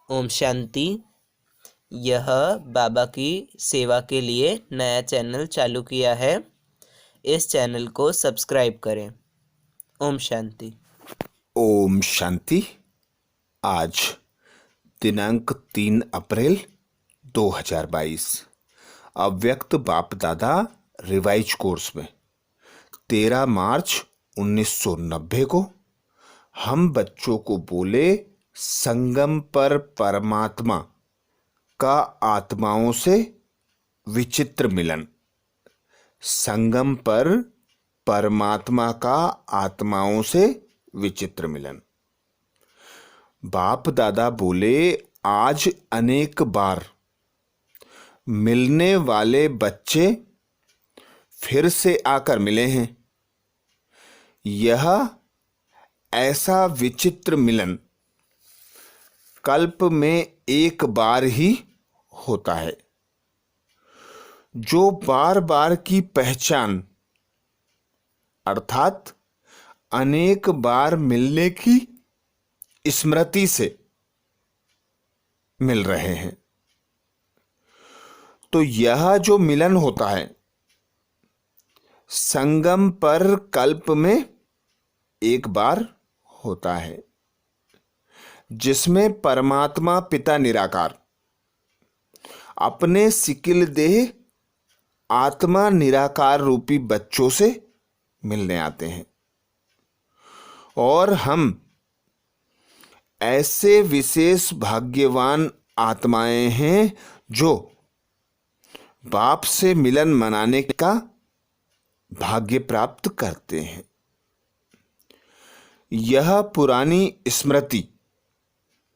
ओम शांति। यह बाबा की सेवा के लिए नया चैनल चालू किया है। इस चैनल को सब्सक्राइब करें। ओम शांति। ओम शांति। आज दिनांक 3 अप्रैल 2022 अव्यक्त बाप दादा रिवाइज कोर्स में 13 मार्च 1990 को हम बच्चों को बोले संगम पर परमात्मा का आत्माओं से विचित्र मिलन। संगम पर परमात्मा का आत्माओं से विचित्र मिलन। बाप दादा बोले आज अनेक बार मिलने वाले बच्चे फिर से आकर मिले हैं। यह ऐसा विचित्र मिलन कल्प में एक बार ही होता है। जो बार बार की पहचान अर्थात अनेक बार मिलने की स्मृति से मिल रहे हैं, तो यह जो मिलन होता है संगम पर कल्प में एक बार होता है, जिसमें परमात्मा पिता निराकार अपने सिकिल देह आत्मा निराकार रूपी बच्चों से मिलने आते हैं। और हम ऐसे विशेष भाग्यवान आत्माएं हैं जो बाप से मिलन मनाने का भाग्य प्राप्त करते हैं। यह पुरानी स्मृति,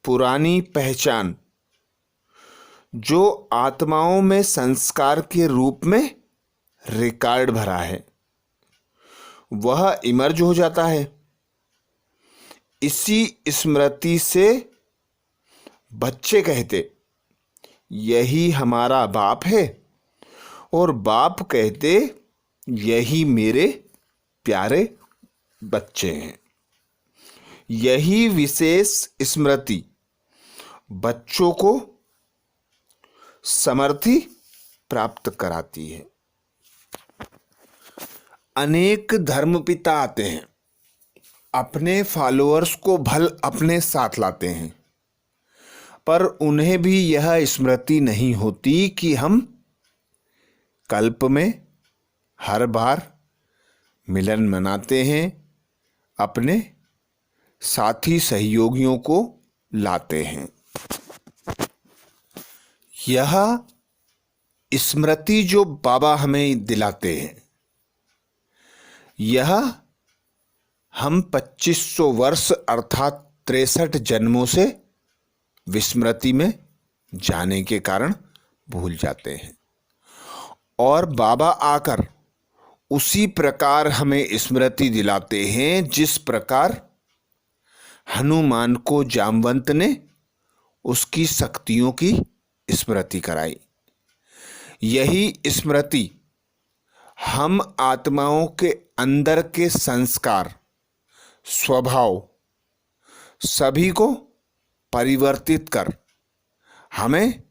पुरानी पहचान जो आत्माओं में संस्कार के रूप में रिकॉर्ड भरा है, वह इमर्ज हो जाता है। इसी स्मृति से बच्चे कहते यही हमारा बाप है, और बाप कहते यही मेरे प्यारे बच्चे हैं। यही विशेष स्मृति बच्चों को समर्थी प्राप्त कराती है। अनेक धर्मपिता आते हैं, अपने फॉलोअर्स को भल अपने साथ लाते हैं, पर उन्हें भी यह स्मृति नहीं होती कि हम कल्प में हर बार मिलन मनाते हैं, अपने साथी सहयोगियों को लाते हैं। यह स्मृति जो बाबा हमें दिलाते हैं, यह हम 2500 वर्ष अर्थात 63 जन्मों से विस्मृति में जाने के कारण भूल जाते हैं, और बाबा आकर उसी प्रकार हमें स्मृति दिलाते हैं जिस प्रकार हनुमान को जामवंत ने उसकी शक्तियों की स्मृति कराई। यही स्मृति हम आत्माओं के अंदर के संस्कार, स्वभाव सभी को परिवर्तित कर हमें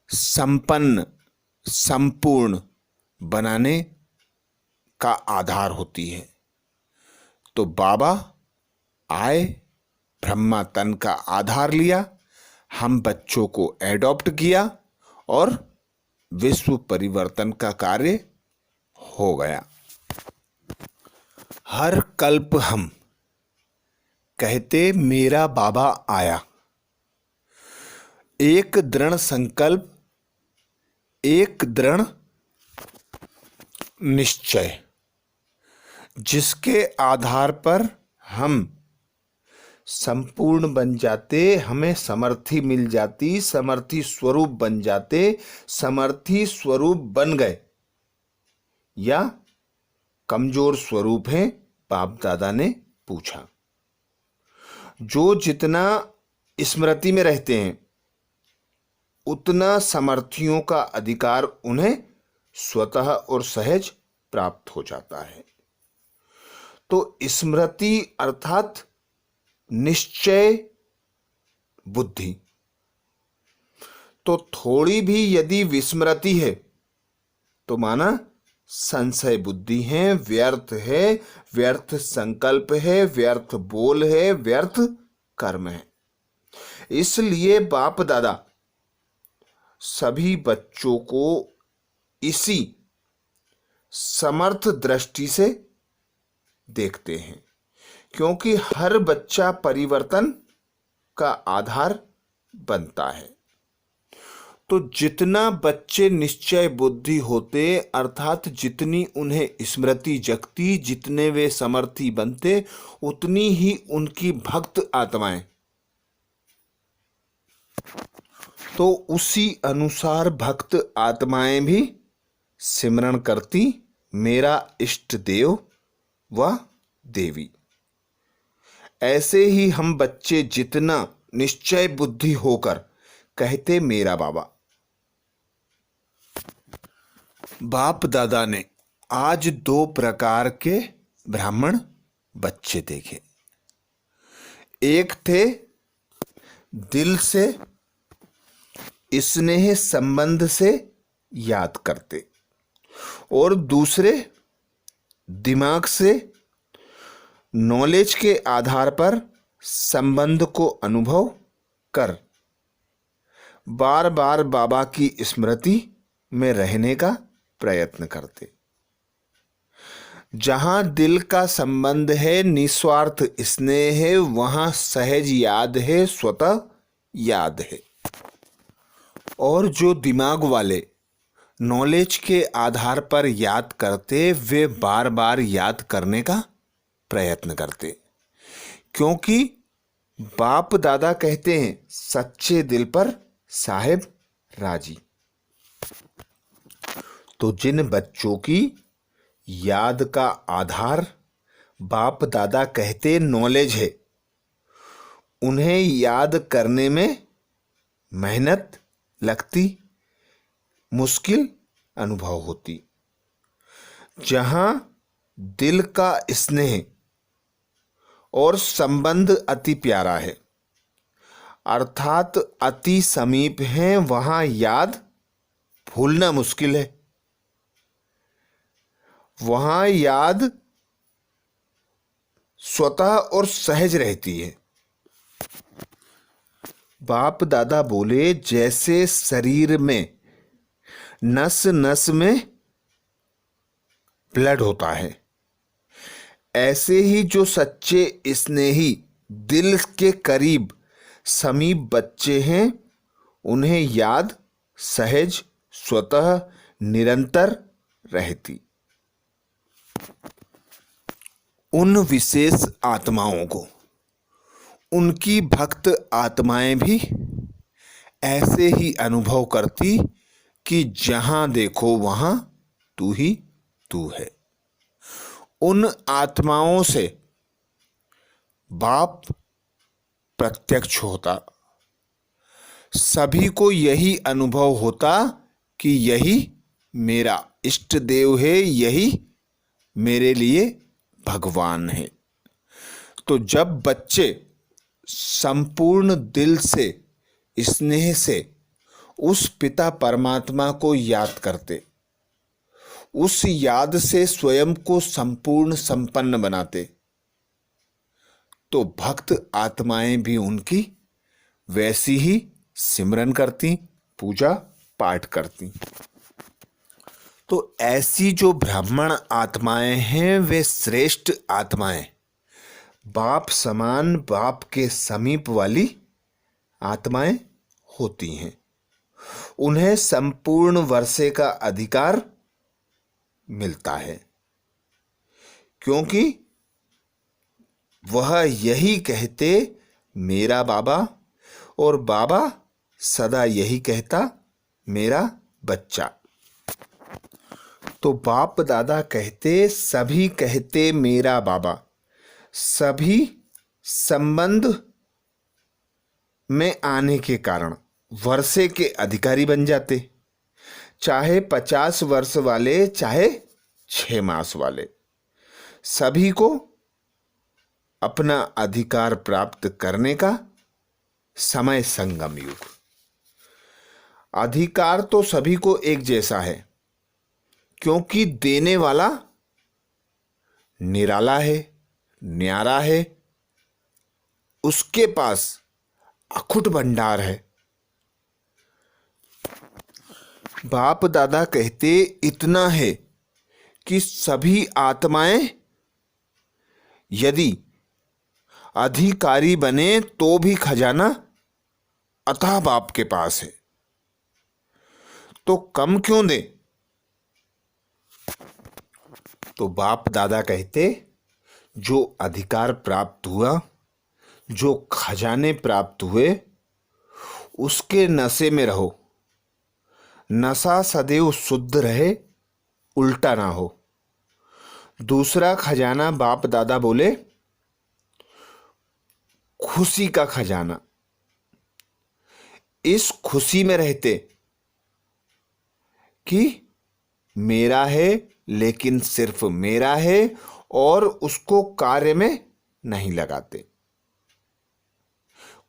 संपन्न, संपूर्ण बनाने का आधार होती है। तो बाबा आए, ब्रह्मा तन का आधार लिया, हम बच्चों को एडॉप्ट किया और विश्व परिवर्तन का कार्य हो गया। हर कल्प हम कहते मेरा बाबा आया। एक दृढ़ संकल्प, एक दृढ़ निश्चय, जिसके आधार पर हम संपूर्ण बन जाते, हमें समर्थी मिल जाती, समर्थी स्वरूप बन जाते, समर्थी स्वरूप बन गए या कमजोर स्वरूप हैं, बाप दादा ने पूछा। जो जितना स्मृति में रहते हैं उतना समर्थियों का अधिकार उन्हें स्वतः और सहज प्राप्त हो जाता है। तो स्मृति अर्थात निश्चय बुद्धि, तो थोड़ी भी यदि विस्मृति है तो माना संशय बुद्धि है, व्यर्थ है, व्यर्थ संकल्प है, व्यर्थ बोल है, व्यर्थ कर्म है। इसलिए बाप दादा सभी बच्चों को इसी समर्थ दृष्टि से देखते हैं, क्योंकि हर बच्चा परिवर्तन का आधार बनता है। तो जितना बच्चे निश्चय बुद्धि होते, अर्थात जितनी उन्हें स्मृति जगती, जितने वे समर्थी बनते, उतनी ही उनकी भक्त आत्माएं तो उसी अनुसार भक्त आत्माएं भी सिमरण करती मेरा इष्ट देव व देवी। ऐसे ही हम बच्चे जितना निश्चय बुद्धि होकर कहते मेरा बाबा। बाप दादा ने आज 2 प्रकार के ब्राह्मण बच्चे देखे। एक थे दिल से स्नेह संबंध से याद करते, और दूसरे दिमाग से नॉलेज के आधार पर संबंध को अनुभव कर बार बार बाबा की स्मृति में रहने का प्रयत्न करते। जहां दिल का संबंध है, निस्वार्थ स्नेह है, वहां सहज याद है, स्वतः याद है। और जो दिमाग वाले नॉलेज के आधार पर याद करते, वे बार बार याद करने का प्रयत्न करते, क्योंकि बाप दादा कहते हैं सच्चे दिल पर साहेब राजी। तो जिन बच्चों की याद का आधार बाप दादा कहते नॉलेज है, उन्हें याद करने में मेहनत लगती, मुश्किल अनुभव होती। जहां दिल का स्नेह और संबंध अति प्यारा है, अर्थात अति समीप है, वहां याद भूलना मुश्किल है। वहां याद स्वतः और सहज रहती है। बाप दादा बोले जैसे शरीर में नस नस में ब्लड होता है, ऐसे ही जो सच्चे स्नेही दिल के करीब समीप बच्चे हैं, उन्हें याद सहज स्वतः निरंतर रहती। उन विशेष आत्माओं को उनकी भक्त आत्माएं भी ऐसे ही अनुभव करती कि जहां देखो वहां तू ही तू है। उन आत्माओं से बाप प्रत्यक्ष होता, सभी को यही अनुभव होता कि यही मेरा इष्ट देव है, यही मेरे लिए भगवान है। तो जब बच्चे संपूर्ण दिल से स्नेह से उस पिता परमात्मा को याद करते, उस याद से स्वयं को संपूर्ण संपन्न बनाते, तो भक्त आत्माएं भी उनकी वैसी ही सिमरन करती, पूजा पाठ करती। तो ऐसी जो ब्राह्मण आत्माएं हैं, वे श्रेष्ठ आत्माएं, बाप समान, बाप के समीप वाली आत्माएं होती हैं। उन्हें संपूर्ण वर्षे का अधिकार मिलता है, क्योंकि वह यही कहते मेरा बाबा, और बाबा सदा यही कहता मेरा बच्चा। तो बाप दादा कहते, सभी कहते मेरा बाबा, सभी संबंध में आने के कारण वर्षे के अधिकारी बन जाते, चाहे 50 वर्ष वाले, चाहे 6 मास वाले, सभी को अपना अधिकार प्राप्त करने का समय संगम युग। अधिकार तो सभी को एक जैसा है, क्योंकि देने वाला निराला है, न्यारा है, उसके पास अखुट भंडार है। बाप दादा कहते इतना है कि सभी आत्माएं यदि अधिकारी बने तो भी खजाना अथाह बाप के पास है, तो कम क्यों दे। तो बाप दादा कहते जो अधिकार प्राप्त हुआ, जो खजाने प्राप्त हुए, उसके नशे में रहो। नशा सदैव शुद्ध रहे, उल्टा ना हो। दूसरा खजाना बाप दादा बोले खुशी का खजाना। इस खुशी में रहते कि मेरा है, लेकिन सिर्फ मेरा है, और उसको कार्य में नहीं लगाते।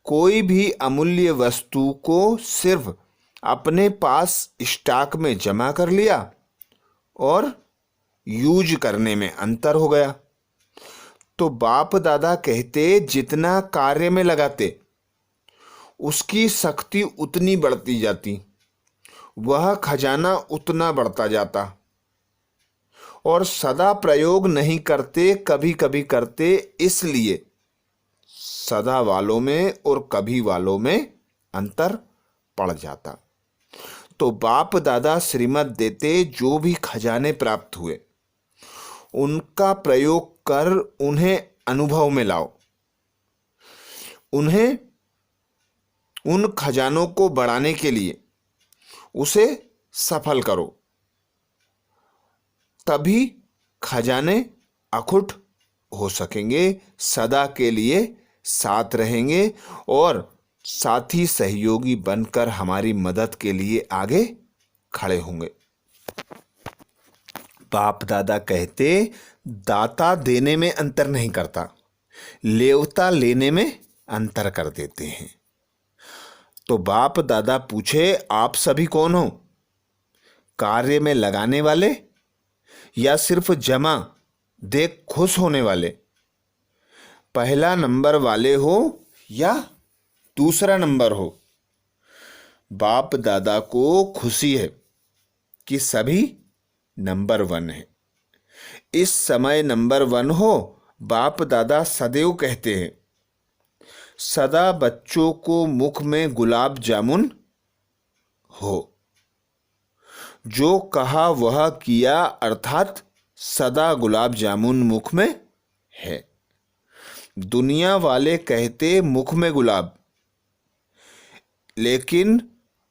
कोई भी अमूल्य वस्तु को सिर्फ अपने पास स्टॉक में जमा कर लिया और यूज करने में अंतर हो गया। तो बाप दादा कहते जितना कार्य में लगाते उसकी शक्ति उतनी बढ़ती जाती, वह खजाना उतना बढ़ता जाता। और सदा प्रयोग नहीं करते, कभी कभी करते, इसलिए सदा वालों में और कभी वालों में अंतर पड़ जाता। तो बाप दादा श्रीमत देते जो भी खजाने प्राप्त हुए उनका प्रयोग कर उन्हें अनुभव में लाओ, उन्हें उन खजानों को बढ़ाने के लिए उसे सफल करो, तभी खजाने अखुट हो सकेंगे, सदा के लिए साथ रहेंगे और साथी सहयोगी बनकर हमारी मदद के लिए आगे खड़े होंगे। बाप दादा कहते दाता देने में अंतर नहीं करता, लेवता लेने में अंतर कर देते हैं। तो बाप दादा पूछे आप सभी कौन हो? कार्य में लगाने वाले या सिर्फ जमा देख खुश होने वाले? पहला नंबर वाले हो या दूसरा नंबर हो? बाप दादा को खुशी है कि सभी नंबर 1 है। इस समय नंबर 1 हो। बाप दादा सदैव कहते हैं सदा बच्चों को मुख में गुलाब जामुन हो, जो कहा वह किया, अर्थात सदा गुलाब जामुन मुख में है। दुनिया वाले कहते मुख में गुलाब, लेकिन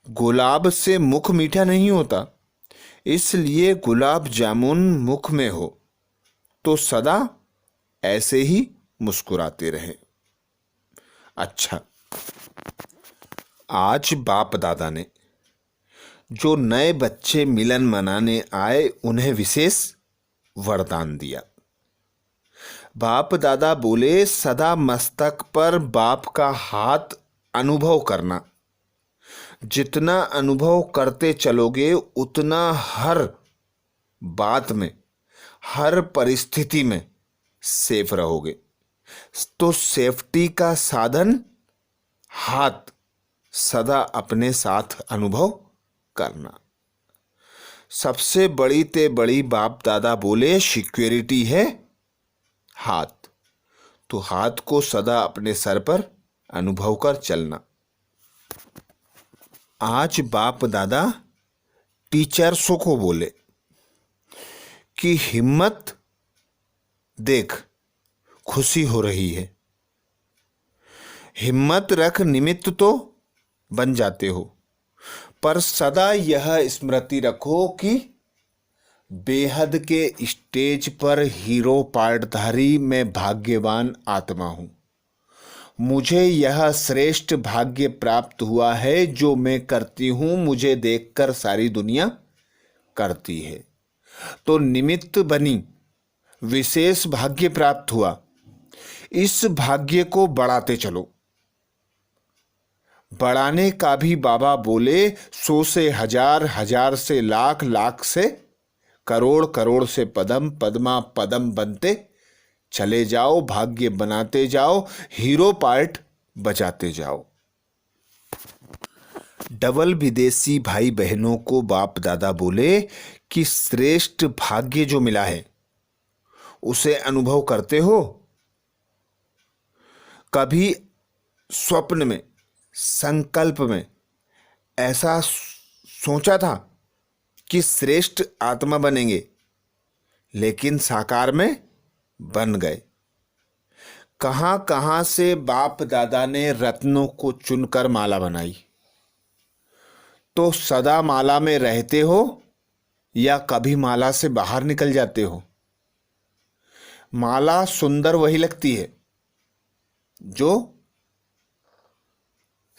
गुलाब से मुख मीठा नहीं होता, इसलिए गुलाब जामुन मुख में हो तो सदा ऐसे ही मुस्कुराते रहे। अच्छा, आज बाप दादा ने जो नए बच्चे मिलन मनाने आए उन्हें विशेष वरदान दिया। बाप दादा बोले सदा मस्तक पर बाप का हाथ अनुभव करना। जितना अनुभव करते चलोगे उतना हर बात में, हर परिस्थिति में सेफ रहोगे। तो सेफ्टी का साधन हाथ सदा अपने साथ अनुभव करना। सबसे बड़ी ते बड़ी बाप दादा बोले सिक्योरिटी है हाथ। तो हाथ को सदा अपने सर पर अनुभव कर चलना। आज बाप दादा टीचर्सों को बोले कि हिम्मत देख, खुशी हो रही है, हिम्मत रख, निमित्त तो बन जाते हो, पर सदा यह स्मृति रखो कि बेहद के स्टेज पर हीरो पार्टधारी मैं भाग्यवान आत्मा हूं। मुझे यह श्रेष्ठ भाग्य प्राप्त हुआ है, जो मैं करती हूं मुझे देखकर सारी दुनिया करती है। तो निमित्त बनी, विशेष भाग्य प्राप्त हुआ, इस भाग्य को बढ़ाते चलो। बढ़ाने का भी बाबा बोले, 100 से 1000, 1000 से लाख, लाख से करोड़, करोड़ से पदम, पद्मा पदम बनते चले जाओ, भाग्य बनाते जाओ, हीरो पार्ट बजाते जाओ। डबल विदेशी भाई बहनों को बाप दादा बोले कि श्रेष्ठ भाग्य जो मिला है उसे अनुभव करते हो? कभी स्वप्न में, संकल्प में ऐसा सोचा था कि श्रेष्ठ आत्मा बनेंगे, लेकिन साकार में बन गए? कहां कहां से बाप दादा ने रत्नों को चुनकर माला बनाई। तो सदा माला में रहते हो या कभी माला से बाहर निकल जाते हो? माला सुंदर वही लगती है जो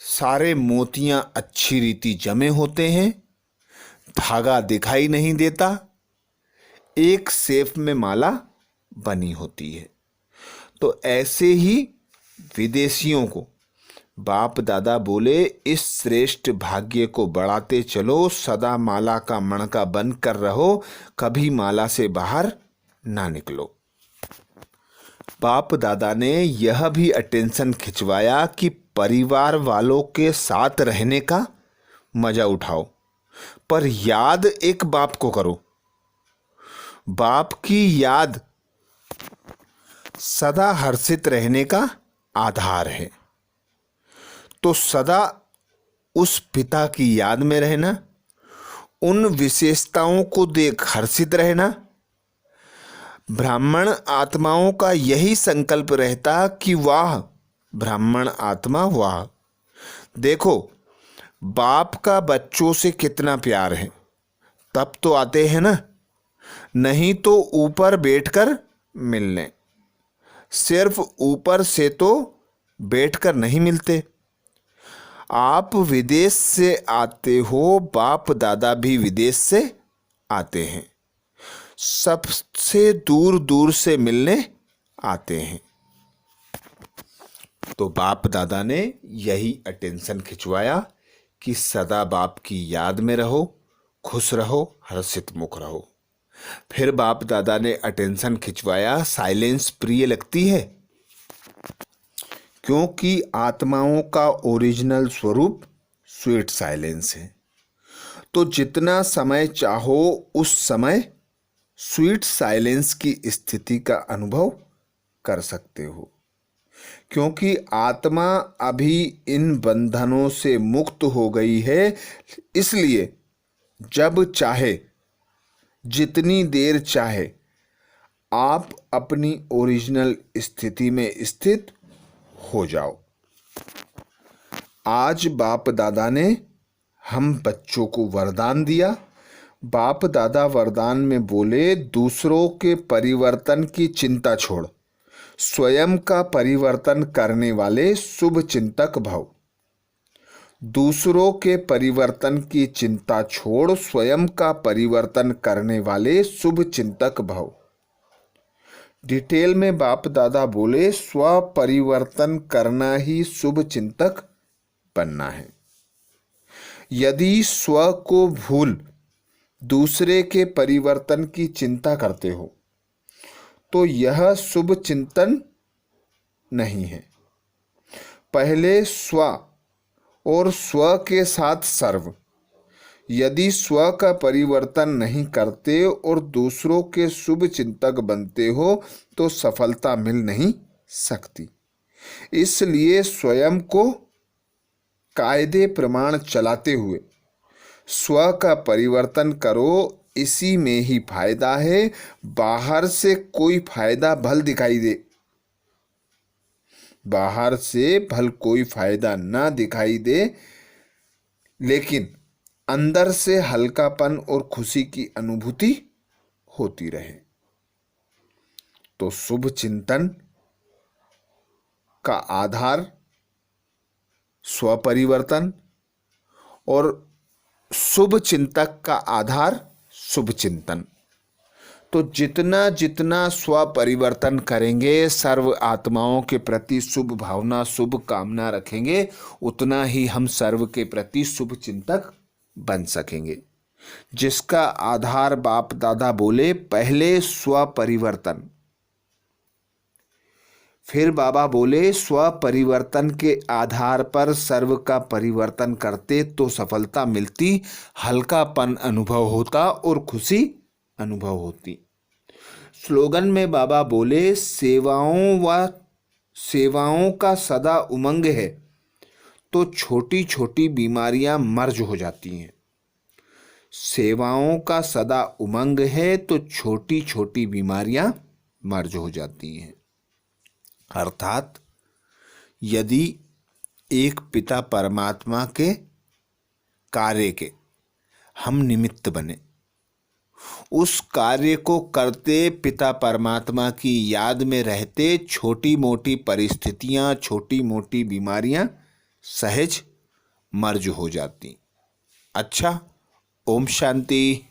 सारे मोतियां अच्छी रीति जमे होते हैं, धागा दिखाई नहीं देता, एक सेफ में माला बनी होती है। तो ऐसे ही विदेशियों को बाप दादा बोले, इस श्रेष्ठ भाग्य को बढ़ाते चलो, सदा माला का मणका बन कर रहो, कभी माला से बाहर ना निकलो। बाप दादा ने यह भी अटेंशन खिंचवाया कि परिवार वालों के साथ रहने का मजा उठाओ, पर याद एक बाप को करो। बाप की याद सदा हर्षित रहने का आधार है। तो सदा उस पिता की याद में रहना, उन विशेषताओं को देख हर्षित रहना। ब्राह्मण आत्माओं का यही संकल्प रहता कि वाह ब्राह्मण आत्मा वाह, देखो बाप का बच्चों से कितना प्यार है, तब तो आते हैं ना, नहीं तो ऊपर बैठकर मिलने। सिर्फ ऊपर से तो बैठकर नहीं मिलते। आप विदेश से आते हो, बाप दादा भी विदेश से आते हैं, सबसे दूर दूर से मिलने आते हैं। तो बाप दादा ने यही अटेंशन खिंचवाया कि सदा बाप की याद में रहो, खुश रहो, हर्षित मुख रहो। फिर बाप दादा ने अटेंशन खिंचवाया, साइलेंस प्रिय लगती है, क्योंकि आत्माओं का ओरिजिनल स्वरूप स्वीट साइलेंस है। तो जितना समय चाहो उस समय स्वीट साइलेंस की स्थिति का अनुभव कर सकते हो, क्योंकि आत्मा अभी इन बंधनों से मुक्त हो गई है। इसलिए जब चाहे, जितनी देर चाहे, आप अपनी ओरिजिनल स्थिति में स्थित हो जाओ। आज बाप दादा ने हम बच्चों को वरदान दिया। बाप दादा वरदान में बोले, दूसरों के परिवर्तन की चिंता छोड़, स्वयं का परिवर्तन करने वाले शुभ चिंतक भव। दूसरों के परिवर्तन की चिंता छोड़, स्वयं का परिवर्तन करने वाले शुभ चिंतक भव। डिटेल में बाप दादा बोले, स्व परिवर्तन करना ही शुभ चिंतक बनना है। यदि स्व को भूल दूसरे के परिवर्तन की चिंता करते हो तो यह शुभ चिंतन नहीं है। पहले स्व और स्व के साथ सर्व। यदि स्व का परिवर्तन नहीं करते और दूसरों के शुभ चिंतक बनते हो तो सफलता मिल नहीं सकती। इसलिए स्वयं को कायदे प्रमाण चलाते हुए स्व का परिवर्तन करो, इसी में ही फायदा है। बाहर से कोई फायदा भल दिखाई दे, बाहर से भल कोई फायदा ना दिखाई दे, लेकिन अंदर से हल्कापन और खुशी की अनुभूति होती रहे। तो शुभ चिंतन का आधार स्वपरिवर्तन और शुभ चिंतक का आधार शुभ चिंतन। तो जितना जितना स्व परिवर्तन करेंगे, सर्व आत्माओं के प्रति शुभ भावना शुभ कामना रखेंगे, उतना ही हम सर्व के प्रति शुभ चिंतक बन सकेंगे। जिसका आधार बाप दादा बोले, पहले स्व परिवर्तन, फिर बाबा बोले स्व परिवर्तन के आधार पर सर्व का परिवर्तन करते तो सफलता मिलती, हल्कापन अनुभव होता और खुशी अनुभव होती। स्लोगन में बाबा बोले, सेवाओं का सदा उमंग है तो छोटी छोटी बीमारियां मर्ज हो जाती हैं। सेवाओं का सदा उमंग है तो छोटी छोटी बीमारियां मर्ज हो जाती हैं। अर्थात यदि एक पिता परमात्मा के कार्य के हम निमित्त बने, उस कार्य को करते पिता परमात्मा की याद में रहते, छोटी मोटी परिस्थितियां छोटी मोटी बीमारियां सहज मर्ज हो जाती। अच्छा, ओम शांति।